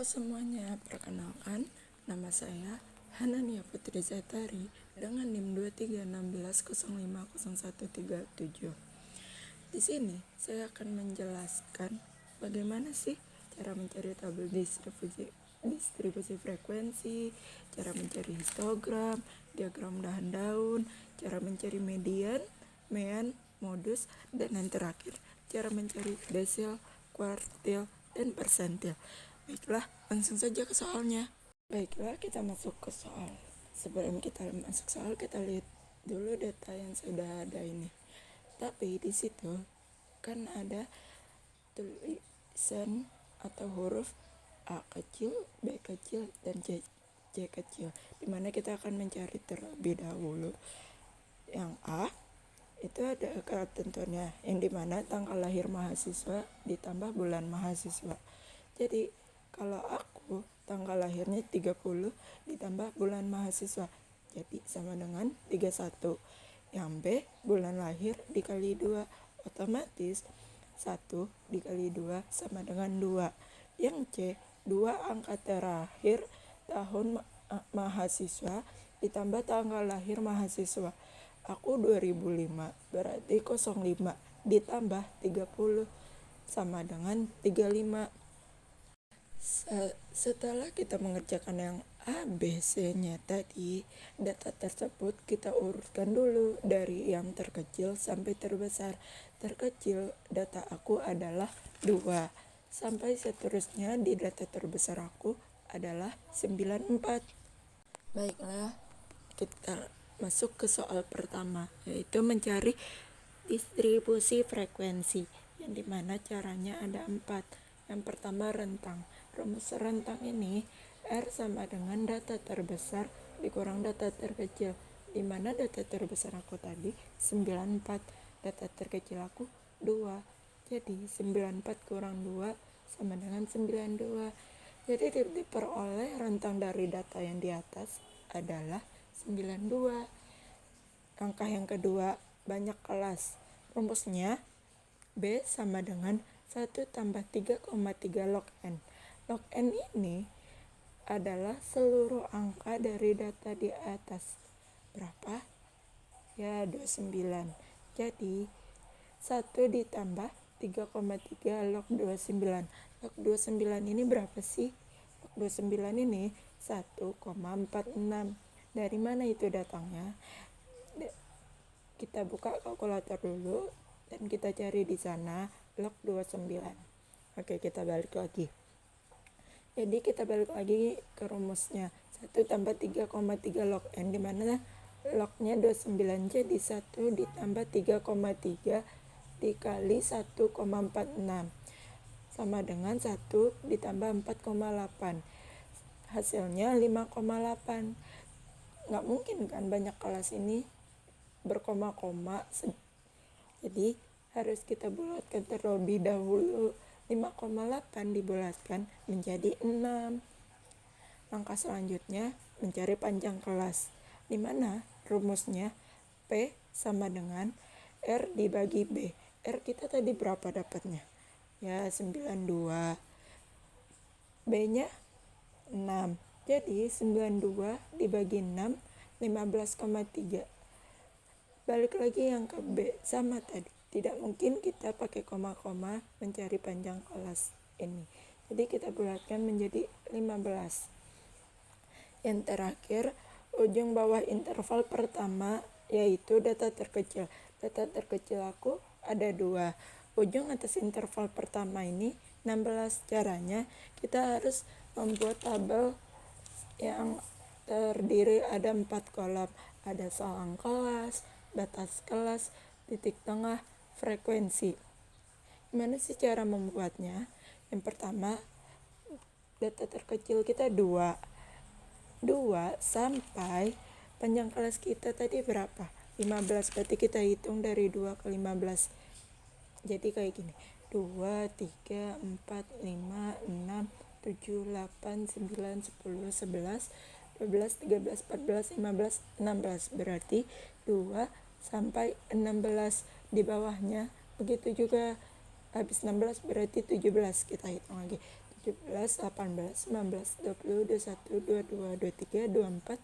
Semuanya, perkenalkan nama saya Hanania Putri Zatari dengan NIM 2316050137. Di sini saya akan menjelaskan bagaimana sih cara mencari tabel distribusi frekuensi, cara mencari histogram, diagram dahan daun, cara mencari median, mean, modus, dan yang terakhir cara mencari desil, kuartil, dan persentil. Baiklah, langsung saja ke soalnya. Baiklah, kita masuk ke soal. Sebelum kita masuk soal, kita lihat dulu data yang sudah ada ini. Tapi di situ kan ada tulisan atau huruf A kecil, B kecil, dan C kecil. Dimana kita akan mencari terlebih dahulu. Yang A itu ada ketentuannya, yang dimana tanggal lahir mahasiswa ditambah bulan mahasiswa. Jadi kalau aku tanggal lahirnya 30 ditambah bulan mahasiswa, jadi sama dengan 31. Yang B bulan lahir dikali 2, otomatis 1 dikali 2 sama dengan 2. Yang C 2 angka terakhir tahun mahasiswa ditambah tanggal lahir mahasiswa. Aku 2005, berarti 05 ditambah 30 sama dengan 35. Setelah kita mengerjakan yang A, B, C-nya tadi, data tersebut kita urutkan dulu dari yang terkecil sampai terbesar. Terkecil data aku adalah 2, sampai seterusnya di data terbesar aku adalah 94. Baiklah, kita masuk ke soal pertama, yaitu mencari distribusi frekuensi, yang dimana caranya ada 4. Yang pertama rentang. Rumus rentang ini R sama dengan data terbesar dikurang data terkecil, dimana data terbesar aku tadi 94, data terkecil aku 2. Jadi 94 kurang 2 sama dengan 92. Jadi diperoleh rentang dari data yang di atas adalah 92. Langkah yang kedua, banyak kelas. Rumusnya B sama dengan 1 tambah 3,3 log N. Log N ini adalah seluruh angka dari data di atas. Berapa? Ya, 29. Jadi 1 ditambah 3,3 log 29. Log 29 ini berapa sih? Log 29 ini 1,46. Dari mana itu datangnya? Kita buka kalkulator dulu dan kita cari di sana log 29. Oke, kita balik lagi. Jadi kita balik lagi ke rumusnya. 1 tambah 3,3 log N, dimana lognya 29, jadi 1 ditambah 3,3 dikali 1,46 sama dengan 1 ditambah 4,8. Hasilnya 5,8. Nggak mungkin kan banyak kelas ini berkoma-koma, jadi harus kita bulatkan terlebih dahulu. 5,8 dibulatkan menjadi 6. Langkah selanjutnya mencari panjang kelas, dimana rumusnya P sama dengan R dibagi B. R kita tadi berapa dapatnya? Ya, 92. B nya 6, jadi 92 dibagi 6, 15,3. Balik lagi yang ke B, sama tadi. Tidak mungkin kita pakai koma-koma mencari panjang kelas ini. Jadi kita bulatkan menjadi 15. Yang terakhir, ujung bawah interval pertama, yaitu data terkecil. Data terkecil aku ada 2. Ujung atas interval pertama ini 16. Caranya kita harus membuat tabel yang terdiri ada 4 kolom. Ada selang kelas, batas kelas, titik tengah, frekuensi. Gimana sih cara membuatnya? Yang pertama, data terkecil kita 2 sampai panjang kelas kita tadi berapa? 15, berarti kita hitung dari 2 ke 15. Jadi kayak gini, 2, 3, 4, 5, 6, 7, 8, 9, 10, 11, 12, 13, 14, 15, 16. Berarti 2 sampai 16 di bawahnya. Begitu juga habis 16 berarti 17. Kita hitung lagi. 17, 18, 19, 20, 21, 22, 23, 24,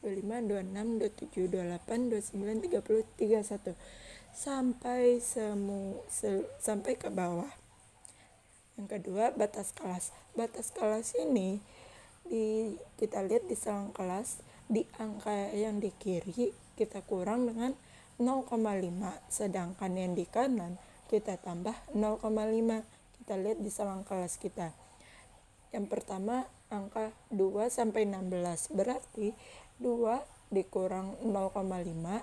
25, 26, 27, 28, 29, 30, 31 sampai ke bawah. Yang kedua, batas kelas. Batas kelas ini kita lihat di selang kelas, di angka yang di kiri kita kurang dengan 0,5, sedangkan yang di kanan kita tambah 0,5. Kita lihat di selang kelas kita. Yang pertama, angka 2 sampai 16, berarti 2 dikurang 0,5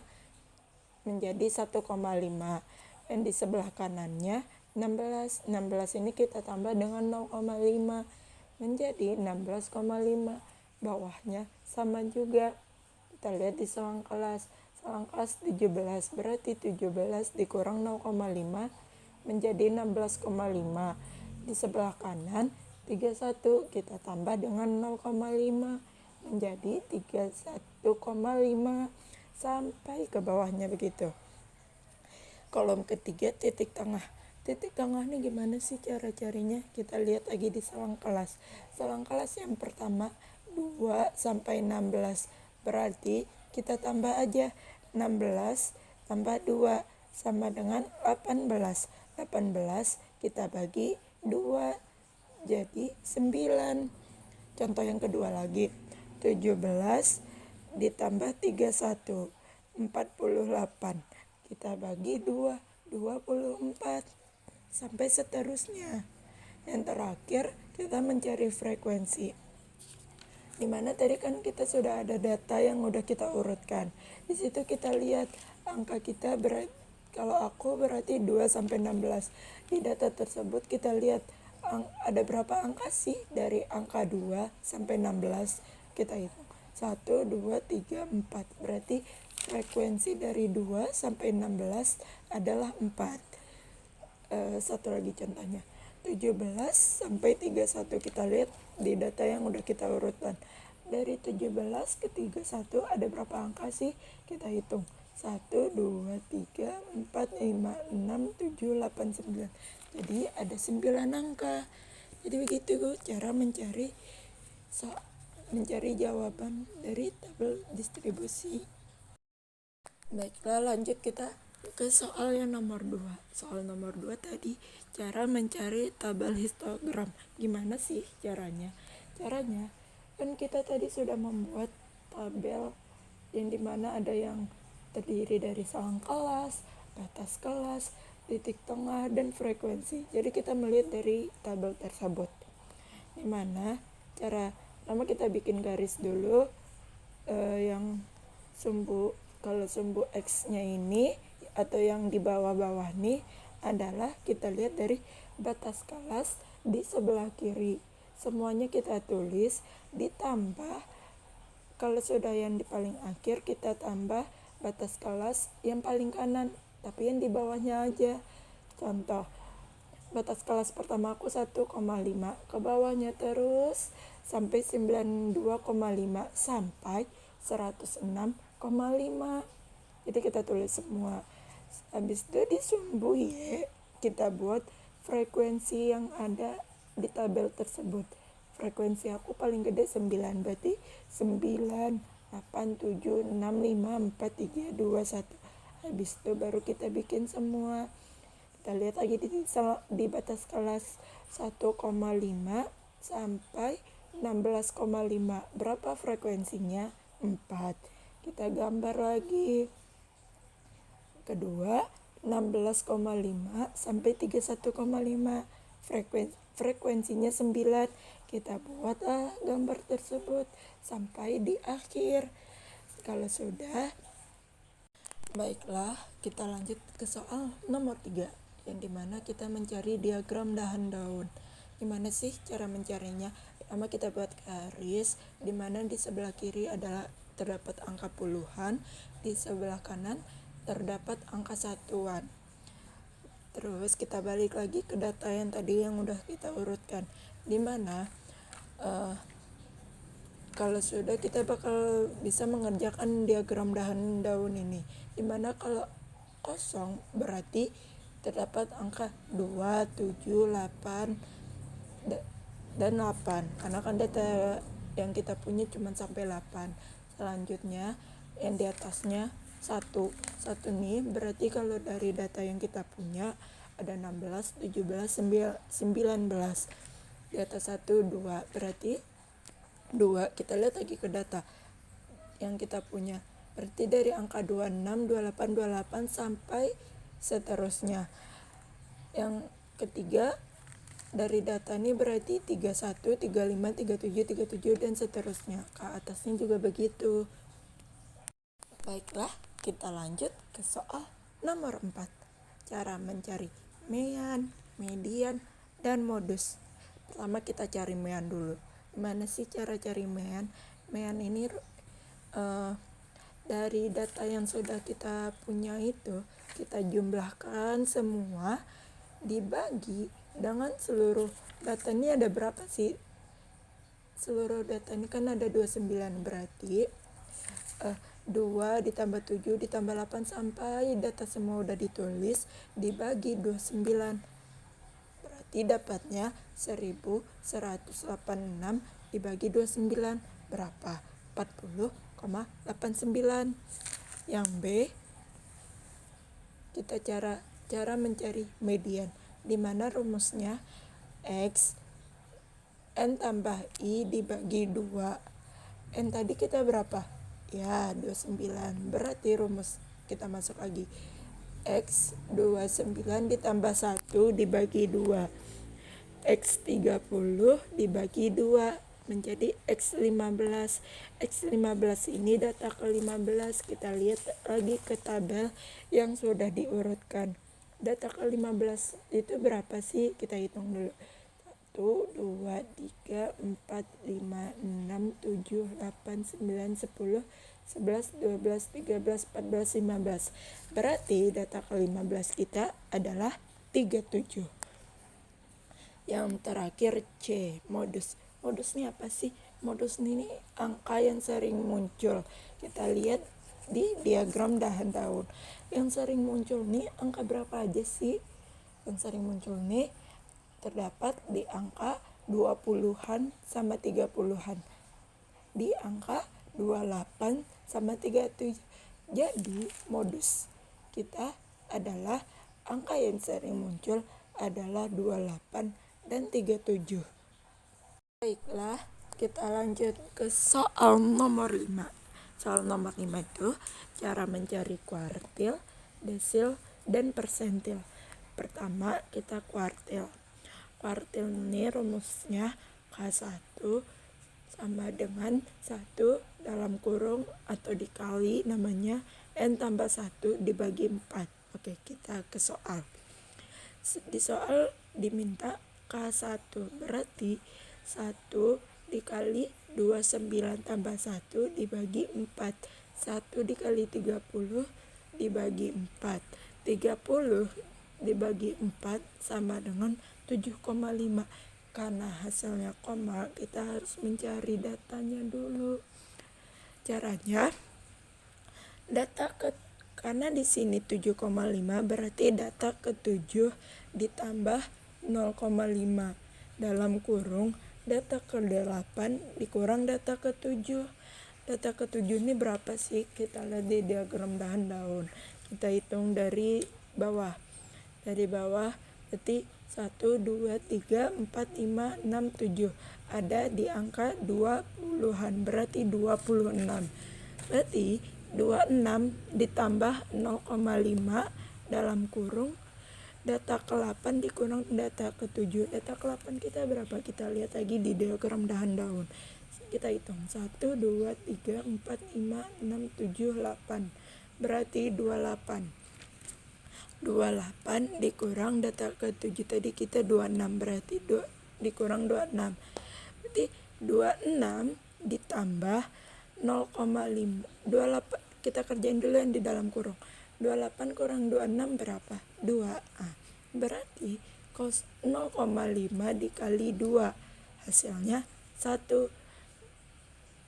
menjadi 1,5. Yang di sebelah kanannya 16 ini kita tambah dengan 0,5 menjadi 16,5. Bawahnya sama juga. Kita lihat di selang kelas. Selang kelas 17, berarti 17 dikurang 0,5 menjadi 16,5. Di sebelah kanan 31 kita tambah dengan 0,5 menjadi 31,5 sampai ke bawahnya begitu. Kolom ketiga, titik tengah. Titik tengah ini gimana sih cara carinya? Kita lihat lagi di selang kelas. Selang kelas yang pertama 2 sampai 16. Berarti kita tambah aja 16 tambah 2 sama dengan 18. 18 kita bagi 2 jadi 9. Contoh yang kedua lagi. 17 ditambah 31, 48. Kita bagi 2, 24. Sampai seterusnya. Yang terakhir, kita mencari frekuensi. Dimana tadi kan kita sudah ada data yang udah kita urutkan. Di situ kita lihat angka kita kalau aku berarti 2 sampai 16. Di data tersebut kita lihat ada berapa angka sih dari angka 2 sampai 16. Kita hitung. 1, 2, 3, 4. Berarti frekuensi dari 2 sampai 16 adalah 4. Satu lagi contohnya. 17 sampai 31 kita lihat di data yang udah kita urutkan. Dari 17 ke 31 ada berapa angka sih? Kita hitung. 1, 2, 3, 4, 5, 6, 7, 8, 9. Jadi ada 9 angka. Jadi begitu cara mencari jawaban dari tabel distribusi. Baiklah, lanjut kita ke soal yang nomor 2. Soal nomor 2 tadi, cara mencari tabel histogram. Gimana sih caranya? Caranya, kan kita tadi sudah membuat tabel yang dimana ada yang terdiri dari selang kelas, batas kelas, titik tengah, dan frekuensi. Jadi kita melihat dari tabel tersebut. Dimana pertama kita bikin garis dulu yang kalau sumbu X-nya ini atau yang di bawah-bawah nih adalah kita lihat dari batas kelas di sebelah kiri. Semuanya kita tulis ditambah kalau sudah yang di paling akhir kita tambah batas kelas yang paling kanan, tapi yang di bawahnya aja. Contoh, batas kelas pertama aku 1,5, ke bawahnya terus sampai 92,5 sampai 106,5. Jadi kita tulis semua. Habis itu di sumbu Y kita buat frekuensi yang ada di tabel tersebut. Frekuensi aku paling gede 9, berarti 9, 8, 7, 6, 5, 4, 3, 2, 1. Habis itu baru kita bikin semua. Kita lihat lagi di batas kelas 1,5 sampai 16,5. Berapa frekuensinya? 4. Kita gambar lagi. Kedua, 16,5 sampai 31,5. Frekuensinya 9. Kita buat gambar tersebut sampai di akhir. Kalau sudah, baiklah, kita lanjut ke soal nomor 3, yang dimana kita mencari diagram dahan daun. Gimana sih cara mencarinya? Pertama kita buat garis, dimana di sebelah kiri adalah terdapat angka puluhan, di sebelah kanan terdapat angka satuan. Terus kita balik lagi ke data yang tadi yang udah kita urutkan, dimana kalau sudah kita bakal bisa mengerjakan diagram dahan daun ini, dimana kalau kosong berarti terdapat angka 2, 7, 8, dan 8, karena kan data yang kita punya cuma sampai 8. Selanjutnya yang di atasnya 1 nih, berarti kalau dari data yang kita punya ada 16, 17, 19. Di atas 1 2, berarti 2. Kita lihat lagi ke data yang kita punya, berarti dari angka 26, 28 sampai seterusnya. Yang ketiga dari data ini berarti 31, 35, 37 dan seterusnya. Ke atasnya juga begitu. Baiklah, kita lanjut ke soal nomor 4. Cara mencari mean, median, dan modus. Pertama kita cari mean dulu. Gimana sih cara cari mean? Mean ini dari data yang sudah kita punya itu, kita jumlahkan semua dibagi dengan seluruh data. Ini ada berapa sih? Seluruh data ini kan ada 29, berarti 2 ditambah 7 ditambah 8 sampai data semua udah ditulis dibagi 29. Berarti dapatnya 1186 dibagi 29 berapa? 40,89. Yang B, kita cara mencari median, di mana rumusnya X N tambah I dibagi 2. N tadi kita berapa? Ya, 29. Berarti rumus kita masuk lagi. X 29 ditambah 1 dibagi 2. X 30 dibagi 2 menjadi X 15. X 15 ini data ke-15. Kita lihat lagi ke tabel yang sudah diurutkan. Data ke-15 itu berapa sih? Kita hitung dulu. 1, 2, 3, 4, 5, 6, 7, 8, 9, 10, 11, 12, 13, 14, 15. Berarti data ke-15 kita adalah 37. Yang terakhir C, modus. Modus ini apa sih? Modus ini angka yang sering muncul. Kita lihat di diagram dahan yang sering muncul nih angka berapa aja sih? Yang sering muncul nih terdapat di angka 20-an sama 30-an, di angka 28 sama 37. Jadi modus kita adalah angka yang sering muncul adalah 28 dan 37. Baiklah, kita lanjut ke soal nomor 5. Soal nomor 5 itu cara mencari kuartil, desil, dan persentil. Pertama kita kuartil. Kuartil ini rumusnya K1 sama dengan 1 dalam kurung atau dikali namanya N tambah 1 dibagi 4. Oke, kita ke soal. Di soal diminta K1, berarti 1 dikali 29 tambah 1 dibagi 4. 1 dikali 30 dibagi 4. 30 dibagi 4 sama dengan 7,5. Karena hasilnya koma, kita harus mencari datanya dulu. Caranya, karena di sini 7,5 berarti data ke-7 ditambah 0,5 dalam kurung data ke-8 dikurang data ke-7. Data ke-7 ini berapa sih? Kita lihat di diagram daun. Kita hitung dari bawah. Dari bawah berarti 1, 2, 3, 4, 5, 6, 7. Ada di angka 20-an, berarti 26. Berarti 26 ditambah 0,5 dalam kurung data ke-8 dikurang data ke-7. Data ke-8 kita berapa? Kita lihat lagi di diagram daun. Kita hitung 1, 2, 3, 4, 5, 6, 7, 8. Berarti 28. 28 dikurang data ke-7 tadi kita 26, berarti dikurang 26. Berarti 26 ditambah 0,5. 28 kita kerjain dulu yang di dalam kurung. 28 kurang 26 berapa? 2. Berarti 0,5 dikali 2 hasilnya 1.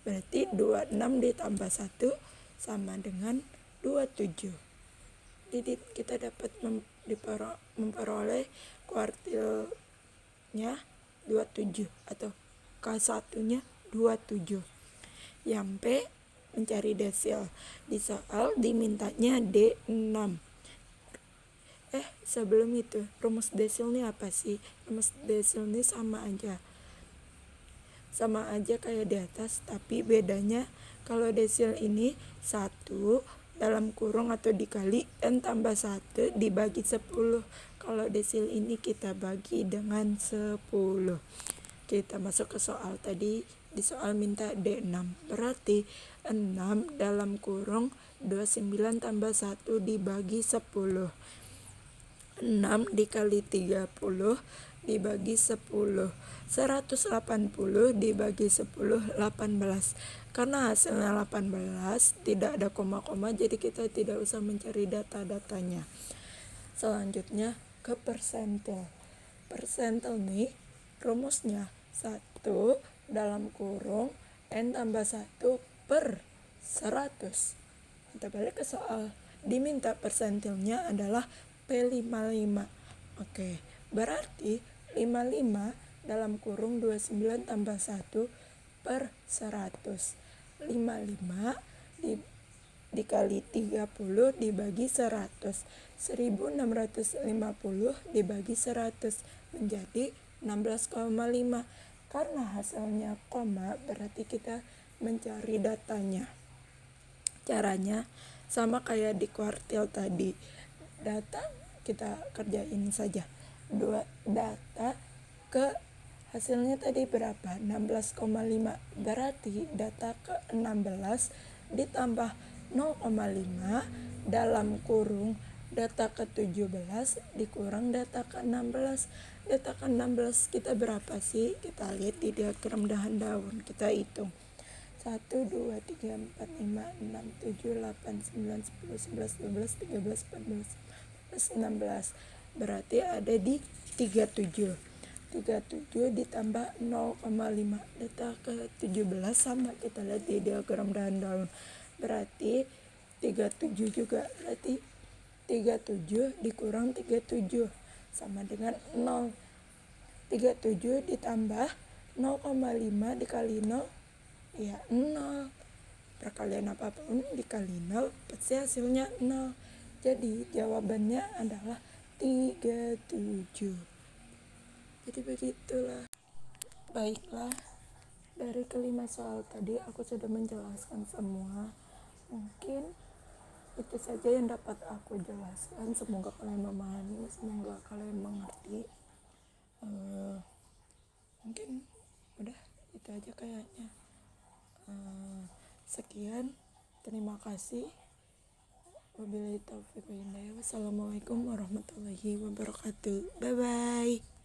Berarti 26 ditambah 1 sama dengan 27. Jadi kita dapat memperoleh kuartilnya 27 atau K1 nya 27. Yang P mencari desil. Di soal dimintanya D6. Sebelum itu, rumus desil ini apa sih? Rumus desil ini sama aja kayak di atas, tapi bedanya kalau desil ini 1 dalam kurung atau dikali n tambah 1 dibagi 10. Kalau desil ini kita bagi dengan 10. Kita masuk ke soal tadi. Di soal minta D6, berarti 6 dalam kurung 29 tambah 1 dibagi 10. 6 dikali 30 dibagi 10. 180 dibagi 10, 18. Karena hasilnya 18, tidak ada koma-koma, jadi kita tidak usah mencari data-datanya. Selanjutnya ke persentil. Persentil nih rumusnya 1 dalam kurung n tambah 1 per 100. Kita balik ke soal. Diminta persentilnya adalah P55. Oke, berarti 55 dalam kurung 29 tambah 1 per 100. 55 dikali 30 dibagi 100. 1650 dibagi 100 menjadi 16,5. Karena hasilnya koma, berarti kita mencari datanya. Caranya sama kayak di kuartil tadi. Data kita kerjain saja. Data ke hasilnya tadi berapa? 16,5. Berarti data ke 16 ditambah 0,5 dalam kurung data ke 17 dikurang data ke 16. Data ke 16 kita berapa sih? Kita lihat di diagram daun. Kita hitung. 1, 2, 3, 4, 5, 6, 7, 8, 9, 10, 11, 12, 13, 14, 15, 16. Berarti ada di 37. 37 ditambah 0,5. Data ke 17 sama kita lihat di diagram daun. Berarti 37 juga. Berarti 37 dikurang 37 sama dengan 0. 37 ditambah 0,5 dikali 0 ya 0. Perkalian apapun dikali 0 pasti hasilnya 0. Jadi jawabannya adalah 37. Jadi begitulah. Baiklah, dari kelima soal tadi aku sudah menjelaskan semua. Mungkin itu saja yang dapat aku jelaskan. Semoga kalian memahami, semoga kalian mengerti. Mungkin udah itu aja kayaknya. Sekian, terima kasih. Wabillahi taufiq wal hidayah. Wassalamualaikum warahmatullahi wabarakatuh. Bye bye.